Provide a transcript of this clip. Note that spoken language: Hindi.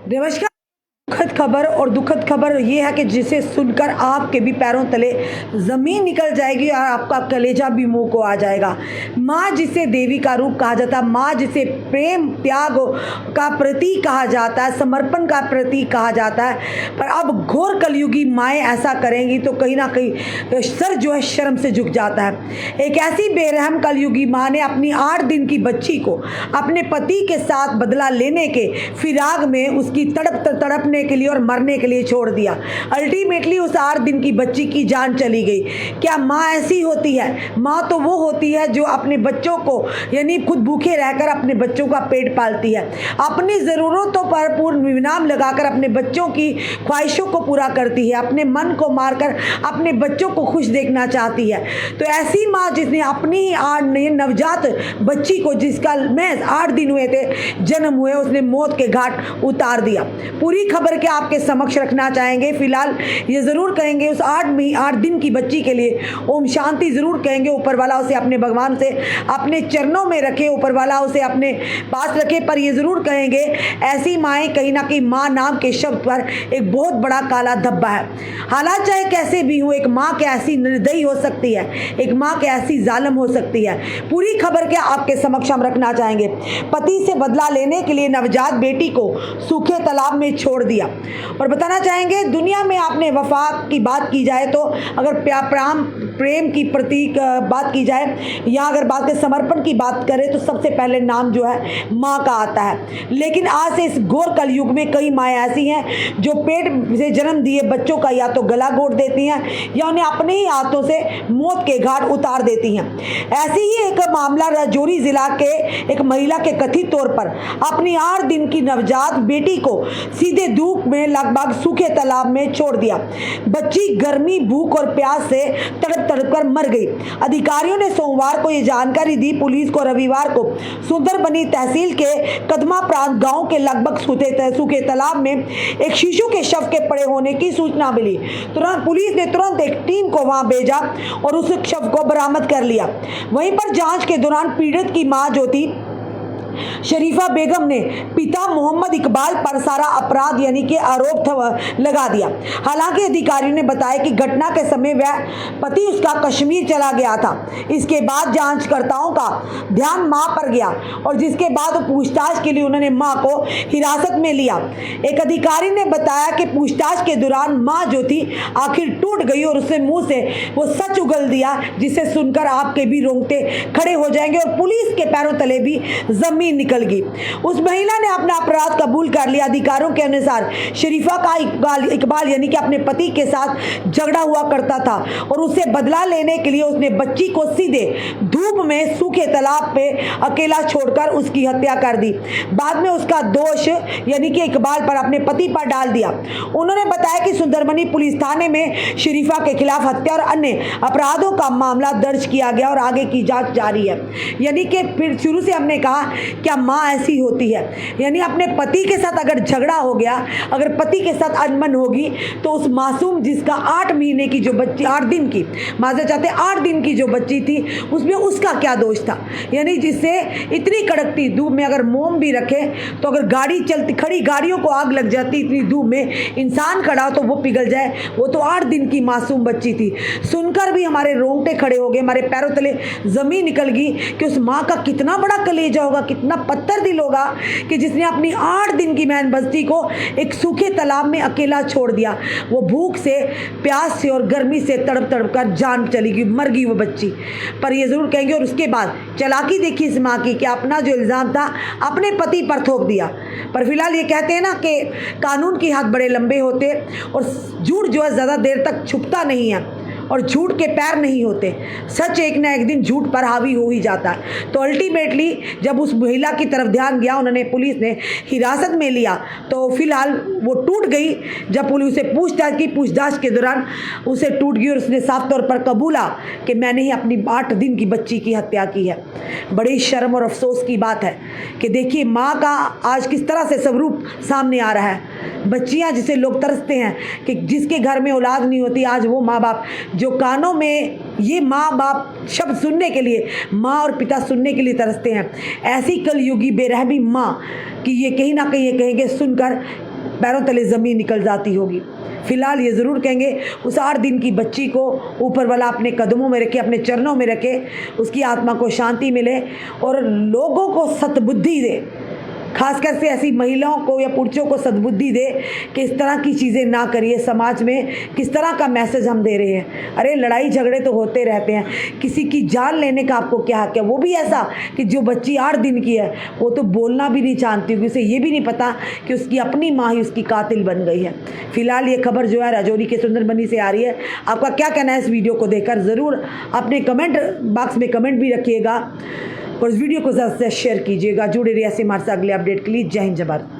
नमस्कार। दुखद खबर और दुखद खबर ये है कि जिसे सुनकर आपके भी पैरों तले ज़मीन निकल जाएगी और आपका कलेजा भी मुंह को आ जाएगा। माँ जिसे देवी का रूप कहा जाता है, माँ जिसे प्रेम त्याग का प्रतीक कहा जाता है, समर्पण का प्रतीक कहा जाता है, पर अब घोर कलयुगी माएँ ऐसा करेंगी तो कहीं ना कहीं सर जो है शर्म से झुक जाता है। एक ऐसी बेरहम कलयुगी माँ ने अपनी 8 दिन की बच्ची को अपने पति के साथ बदला लेने के फिराक में उसकी तड़पने के लिए और मरने के लिए छोड़ दिया। अल्टीमेटली उस 8 दिन की बच्ची की जान चली गई। क्या माँ ऐसी होती है? माँ तो वो होती है जो अपने बच्चों को यानी खुद भूखे रहकर अपने बच्चों का पेट पालती है, अपनी ज़रूरतों पर पूर्ण विराम लगाकर अपने बच्चों की ख्वाहिशों को पूरा करती है, अपने मन को मारकर अपने बच्चों को खुश देखना चाहती है। तो ऐसी माँ जिसने अपनी ही नवजात बच्ची को, जिसका में 8 दिन हुए थे जन्म हुए, उसने मौत के घाट उतार दिया। पूरी खबर के आपके समक्ष रखना चाहेंगे। फिलहाल ये ज़रूर कहेंगे उस 8 दिन की बच्ची के लिए ओम शांति ज़रूर कहेंगे। ऊपर वाला उसे अपने भगवान से अपने चरणों में रखे, ऊपर वाला उसे अपने पास रखे। पर ये ज़रूर कहेंगे ऐसी माएँ कहीं ना कहीं माँ नाम के शब्द पर एक बहुत बड़ा काला धब्बा है। हालात चाहे कैसे भी हो, एक माँ कैसी निर्दयी हो सकती है, एक माँ कैसी जालिम हो सकती है, पूरी खबर के आपके समक्ष हम रखना चाहेंगे। पति से बदला लेने के लिए नवजात बेटी को सूखे तालाब में छोड़ दिया। और बताना चाहेंगे दुनिया में आपने वफा की बात की जाए तो अगर प्रेम की प्रतीक बात की जाए या अगर बात के समर्पण की बात करें तो सबसे पहले नाम जो है माँ का आता है। लेकिन आज से इस घोर कलयुग में कई माएँ ऐसी हैं जो पेट से जन्म दिए बच्चों का या तो गला घोट देती हैं या उन्हें अपने ही हाथों से मौत के घाट उतार देती हैं। ऐसी ही एक मामला राजौरी जिला के एक महिला के कथित तौर पर अपनी 8 दिन की नवजात बेटी को सीधे धूप में लगभग सूखे तालाब में छोड़ दिया। बच्ची गर्मी, भूख और प्यास से तड़प कर मर गई। अधिकारियों ने सोमवार को यह जानकारी दी। पुलिस को रविवार को सुंदरबनी तहसील के कदमा प्रांत गांव के लगभग सूखे तालाब में एक शिशु के शव के पड़े होने की सूचना मिली। पुलिस ने तुरंत एक टीम को वहां भेजा और उस शव को बरामद कर लिया। वहीं पर जांच के दौरान पीड़ित की मां जो थी शरीफा बेगम ने पिता मोहम्मद इकबाल पर सारा अपराध यानी कि आरोप लगा दिया। हालांकि अधिकारियों ने बताया कि घटना के समय वह पति उसका कश्मीर चला गया था। इसके बाद जांचकर्ताओं का ध्यान मां पर गया और जिसके बाद पूछताछ के लिए उन्होंने मां को हिरासत में लिया। एक अधिकारी ने बताया कि पूछताछ के दौरान मां जो थी आखिर टूट गई और उससे मुंह से वो सच उगल दिया, जिसे सुनकर आपके भी रोंगटे खड़े हो जाएंगे और पुलिस के पैरों तले भी जमीन निकल गई। उस महिला ने अपना अपराध कबूल कर लिया। अधिकारियों के अनुसार शरीफा का इकबाल यानी कि अपने पति के साथ झगड़ा हुआ करता था और उससे बदला लेने के लिए उसने बच्ची को सीधे धूप में सूखे तालाब पे अकेला छोड़कर उसकी हत्या कर दी। बाद में उसका दोष यानी कि इकबाल पर अपने पति पर डाल दिया। उन्होंने बताया कि सुंदरबनी पुलिस थाने में शरीफा के खिलाफ हत्या और अन्य अपराधों का मामला दर्ज किया गया और आगे की जांच जारी है। यानी कि फिर शुरू से हमने कहा क्या माँ ऐसी होती है, यानी अपने पति के साथ अगर झगड़ा हो गया, अगर पति के साथ अनबन होगी तो उस मासूम जिसका 8 महीने की जो बच्ची 8 दिन की माजर चाहते 8 दिन की जो बच्ची थी उसमें उसका क्या दोष था। यानी जिससे इतनी कड़कती धूप में अगर मोम भी रखे तो अगर गाड़ी चलती खड़ी गाड़ियों को आग लग जाती, इतनी धूप में इंसान खड़ा तो वो पिघल जाए, वो तो 8 दिन की मासूम बच्ची थी। सुनकर भी हमारे रोंगटे खड़े हो गए, हमारे पैरों तले जमीन निकल गई कि उस माँ का कितना बड़ा कलेजा होगा, कितना पत्थर दिल होगा कि जिसने अपनी 8 दिन की बहन बस्ती को एक सूखे तालाब में अकेला छोड़ दिया। वो भूख से, प्यास से और गर्मी से तड़प कर जान चली गई, मर गई वो बच्ची। पर ये जरूर कहेंगे और उसके बाद चालाकी देखी इस माँ की कि अपना जो इल्ज़ाम था अपने पति पर थोप दिया। पर फिलहाल ये कहते हैं ना कि कानून के हाथ बड़े लंबे होते और झूठ जो है ज़्यादा देर तक छुपता नहीं है और झूठ के पैर नहीं होते। सच एक ना एक दिन झूठ पर हावी हो ही जाता है। तो अल्टीमेटली जब उस महिला की तरफ ध्यान गया, उन्होंने पुलिस ने हिरासत में लिया तो फिलहाल वो टूट गई। जब पुलिस से पूछताछ के दौरान उसे टूट गई और उसने साफ तौर पर कबूला कि मैंने ही अपनी 8 दिन की बच्ची की हत्या की है। बड़ी शर्म और अफसोस की बात है कि देखिए माँ का आज किस तरह से स्वरूप सामने आ रहा है। बच्चियाँ जिसे लोग तरसते हैं कि जिसके घर में औलाद नहीं होती, आज वो माँ बाप जो कानों में ये माँ बाप शब्द सुनने के लिए, माँ और पिता सुनने के लिए तरसते हैं। ऐसी कलयुगी बेरहमी माँ कि ये कहीं ना कहीं ये कहेंगे सुनकर पैरों तले ज़मीन निकल जाती होगी। फ़िलहाल ये ज़रूर कहेंगे उस 8 दिन की बच्ची को ऊपर वाला अपने कदमों में रखे, अपने चरणों में रखे, उसकी आत्मा को शांति मिले और लोगों को सद्बुद्धि दे, खासकर से ऐसी महिलाओं को या पुरुषों को सद्बुद्धि दे कि इस तरह की चीज़ें ना करिए। समाज में किस तरह का मैसेज हम दे रहे हैं। अरे लड़ाई झगड़े तो होते रहते हैं, किसी की जान लेने का आपको क्या हक है, वो भी ऐसा कि जो बच्ची 8 दिन की है वो तो बोलना भी नहीं जानती होगी, उसे ये भी नहीं पता कि उसकी अपनी माँ ही उसकी कातिल बन गई है। फिलहाल ये खबर जो है राजौरी के सुंदरबनी से आ रही है। आपका क्या कहना है इस वीडियो को देखकर, ज़रूर अपने कमेंट बॉक्स में कमेंट भी रखिएगा और इस वीडियो को ज़्यादा से शेयर कीजिएगा। जुड़े रहिए ऐसे हमारे साथ अगले अपडेट के लिए। जय हिंद, जय भारत।